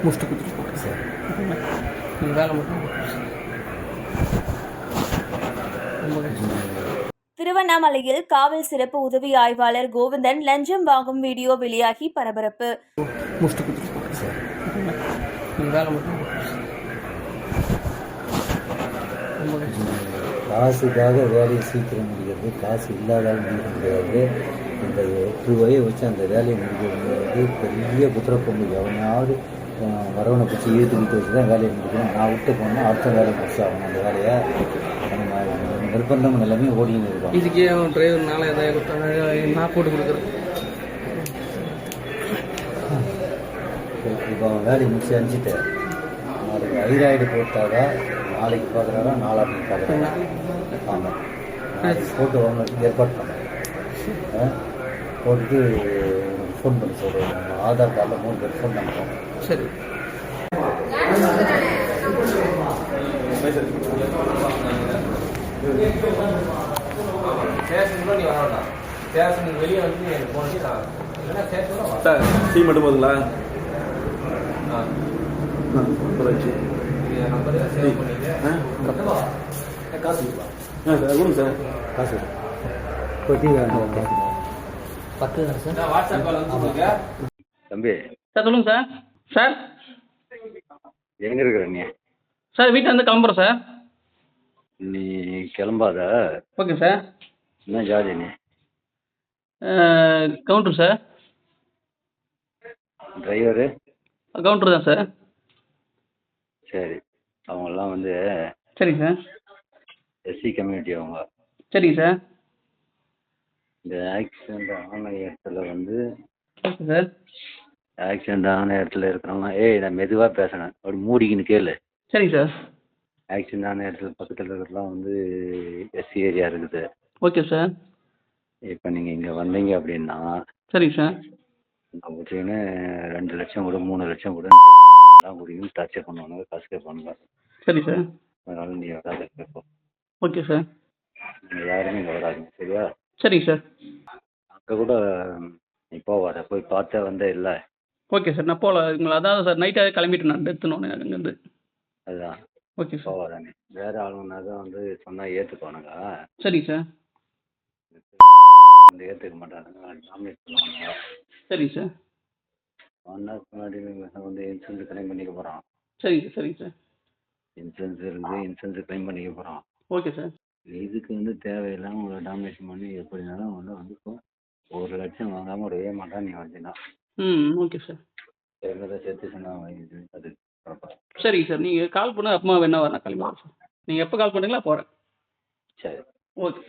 முடிச்சுட்டு கொடுத்துட்டு போகிறேன் சார். நீங்கள் வேலை மட்டும் ரொம்ப கஷ்டம். திருவண்ணாமலையில் காவல் சிறப்பு உதவி ஆய்வாளர் கோவிந்தன் லஞ்சம் வாங்கும் வீடியோ வெளியாகி பரபரப்பு. முடிச்சுட்டு கொடுத்துட்டு போகிறேன் சார். நீங்கள் வேலை மட்டும் ரொம்ப கஷ்டம். காசுக்காக வேலையை சீக்கிரம் முடிக்கிறது, காசு இல்லாதால் முடிக்க முடியாது. இந்த 8 ரூபாயை வச்சு அந்த வேலையை முடிக்கிறது பெரிய குதிரைப்பொம்பு. எவனையாவது வரவனை பிடிச்சி இழுத்துக்கிட்டு வச்சு தான் வேலையை முடிக்கணும். நான் விட்டு போனால் அடுத்த வேலையை முடிச்சு ஆகணும். அந்த வேலையை நம்ம நிர்பந்தம் எல்லாமே ஓடின்னு இருக்கோம். இதுக்கே அவன் டிரைவர்னால எதாவது கொடுத்தாங்க, நான் போட்டு கொடுக்குறேன். இப்போ அவன் வேலையை முடிச்சு அனுப்பிச்சிட்டு நாளைக்கு ஐராய்டு போட்டாதான் நாளைக்கு பார்க்குறாரா நாளாக்கு பார்க்குறாங்க. ஆமாம், நாளைக்கு போட்டு அவங்களுக்கு ஏற்பாடு பண்ணேன். போட்டுட்டு ஃபோன் பண்ணி சொல்கிறேன். ஆதார் கார்டில் 3 பேர் ஃபோன் பண்ணுறோம். சரி. சார் டீ மட்டும் போதுங்களா? காசு சார் கொடுங்க சார். காசு இப்போ டீ வேணும். 10 தான் சார். தம்பி சார் சொல்லுங்கள் சார். சார் எங்கே இருக்கிற நீ? சார் வீட்டில் இருந்து கிளம்புறோம் சார். நீ கிளம்பாத. Okay sir. என்ன ஜாதி நீ? கவுண்டர் சார். டிரைவரு? கவுண்டர் தான் சார். சரி, அவங்கெல்லாம் வந்து சரிங்க சார். SC community. அவங்க சரிங்க சார். இந்த ஆக்சிடெண்ட் ஆன இடத்துல வந்து ஓகே சார். ஆக்சிடெண்ட் ஆன இடத்துல இருக்கிறவங்க நான் மெதுவாக பேசுகிறேன், அப்படி மூடிக்கின்னு கேளு. சரிங்க சார். ஆக்சிடெண்ட் ஆன இடத்துல பக்கத்தில் இருக்கிறதுலாம் வந்து எஸ்சி ஏரியா இருக்குது. Okay sir. இப்போ நீங்கள் இங்கே வந்தீங்க அப்படின்னா சரிங்க சார். அப்படின்னு 2 லட்சம் கூட 3 லட்சம் கூட எல்லாம் கூடியும் டார்ச்சர் பண்ணுவாங்க, காசு கேட்பானுங்க. சரி சார். அதனால நீ வராத கேட்போம். Okay sir. நீங்கள் யாருமே இங்கே வராதுங்க, சரியா? சரிங்க சார். அங்கே கூட நீ போவாத, போய் பார்த்தா வந்தே இல்லை. Okay sir. நான் போகல உங்களை அதான் சார் நைட்டாக கிளம்பிட்டு நான் எடுத்துனோன்னு அங்கேருந்து. அதுதான் ஓகே சார். போவாத. நீ வேறு ஆளுங்கன்னா தான் வந்து சொன்னால் ஏற்றுக்குவானுங்க. சரிங்க சார். வந்து ஏற்றுக்க மாட்டானுங்க, நாமினேட் பண்ணுவாங்க. சரிங்க சார். 1 ஹவருக்கு முன்னாடி வந்து இன்சூரன்ஸ் கிளைம் பண்ணிக்க போகிறோம். சரிங்க சார். சரிங்க சார். இன்சூரன்ஸ் இருக்குது, இன்சூரன்ஸ் கிளைம் பண்ணிக்க போகிறோம். Okay sir. இதுக்கு வந்து தேவையில்லாமல் உங்களை டாமினேஷன் பண்ணி எப்படினாலும் வந்து இப்போ 1 லட்சம் வாங்காமல் விடவே மாட்டான். நீ வந்தீங்கன்னா ஓகே சார். எங்களை சேர்த்து சொன்னால் அது பரப்பா. சரிங்க சார். நீங்கள் கால் பண்ண அப்புறமா வேணா வரேன் கிளம்பி வரேன் சார். நீங்கள் எப்போ கால் பண்ணுறீங்களா போகிறேன். சரி. ஓகே.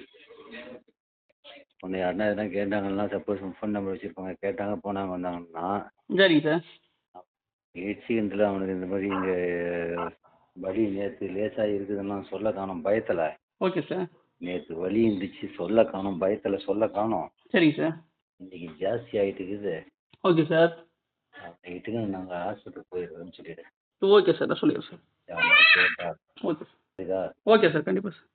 உன்னை யாருன்னா எதனா கேட்டாங்கன்னா, சப்போஸ் ஃபோன் நம்பர் வச்சுருப்பாங்க, கேட்டாங்க போனாங்க வந்தாங்கன்னா சரிங்க சார். ஆக்சிடெண்ட்டில் அவனுக்கு இந்த மாதிரி இங்கே வலி நேற்று லேசாக இருக்குதுன்னா சொல்ல காணும், பயத்தில். Okay sir. நேற்று வலி இருந்துச்சு சொல்ல காணும், பயத்தில் சொல்ல காணும். சரிங்க சார். இன்றைக்கி ஜாஸ்தி ஆகிட்டு இருக்குது. Okay sir. நைட்டுக்கு நாங்கள் ஹாஸ்பிட்டல் போயிடுறோம்னு சொல்லிவிடு. Okay sir. நான் சொல்லிடுறேன் சார். யாரும் கேட்டா ஓகே புரியுதா? Okay sir. கண்டிப்பாக சார்.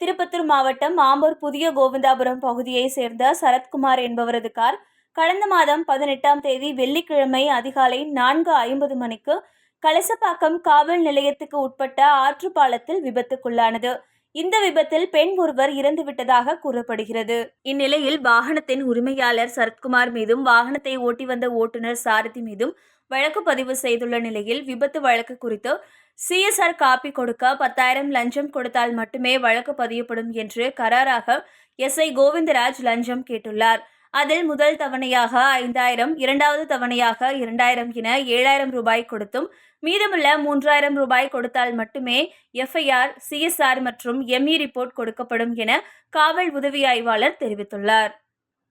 திருப்பத்தூர் மாவட்டம் ஆம்பூர் புதிய கோவிந்தாபுரம் பகுதியைச் சேர்ந்த சரத்குமார் என்பவரது கார் கடந்த மாதம் 18ஆம் தேதி வெள்ளிக்கிழமை அதிகாலை 4:50 மணிக்கு கலசப்பாக்கம் காவல் நிலையத்துக்கு உட்பட்ட ஆற்றுப்பாலத்தில் விபத்துக்குள்ளானது. இந்த விபத்தில் பெண் ஒருவர் இறந்துவிட்டதாக கூறப்படுகிறது. இந்நிலையில் வாகனத்தின் உரிமையாளர் சரத்குமார் மீதும் வாகனத்தை ஓட்டி வந்த ஓட்டுநர் சாரதி மீதும் வழக்கு பதிவு செய்துள்ள நிலையில் விபத்து வழக்கு குறித்து சிஎஸ்ஆர் காப்பி கொடுக்க 10,000 லஞ்சம் கொடுத்தால் மட்டுமே வழக்கு பதியப்படும் என்று கராராக எஸ்ஐ கோவிந்தராஜ் லஞ்சம் கேட்டுள்ளார். அதில் முதல் தவணையாக 5,000, இரண்டாவது தவணையாக 2,000 என 7,000 ரூபாய் கொடுத்தும் மீதமுள்ள 3,000 ரூபாய் கொடுத்தால் மட்டுமே எஃப்ஐஆர், சிஎஸ்ஆர் மற்றும் எம்இ ரிப்போர்ட் கொடுக்கப்படும் என காவல் உதவி ஆய்வாளர் தெரிவித்துள்ளார்.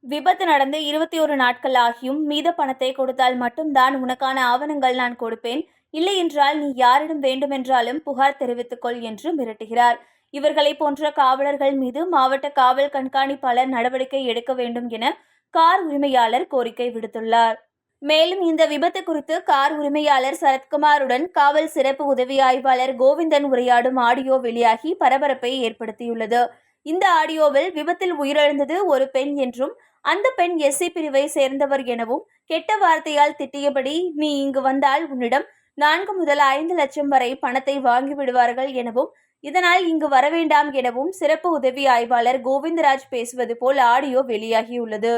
விபத்து நடந்து 21 நாட்கள் ஆகியும் மீத பணத்தை கொடுத்தால் மட்டும்தான் உனக்கான ஆவணங்கள் நான் கொடுப்பேன், இல்லை என்றால் நீ யாரிடம் வேண்டுமென்றாலும் புகார் தெரிவித்துக் கொள் என்று மிரட்டுகிறார். இவர்களை போன்ற காவலர்கள் மீது மாவட்ட காவல் கண்காணிப்பாளர் நடவடிக்கை எடுக்க வேண்டும் என கார் உரிமையாளர் கோரிக்கை விடுத்துள்ளார். மேலும் இந்த விபத்து குறித்து கார் உரிமையாளர் சரத்குமாருடன் காவல் சிறப்பு உதவி ஆய்வாளர் கோவிந்தன் உரையாடும் ஆடியோ வெளியாகி பரபரப்பை ஏற்படுத்தியுள்ளது. இந்த ஆடியோவில் விபத்தில் உயிரிழந்தது ஒரு பெண் என்றும் அந்த பெண் எஸ்சி பிரிவை சேர்ந்தவர் எனவும் கெட்ட வார்த்தையால் திட்டியபடி நீ இங்கு வந்தால் உன்னிடம் 4 முதல் 5 லட்சம் வரை பணத்தை வாங்கி விடுவார்கள் எனவும் இதனால் இங்கு வரவேண்டாம் எனவும் சிறப்பு உதவி ஆய்வாளர் கோவிந்தராஜ் பேசுவது போல் ஆடியோ வெளியாகியுள்ளது.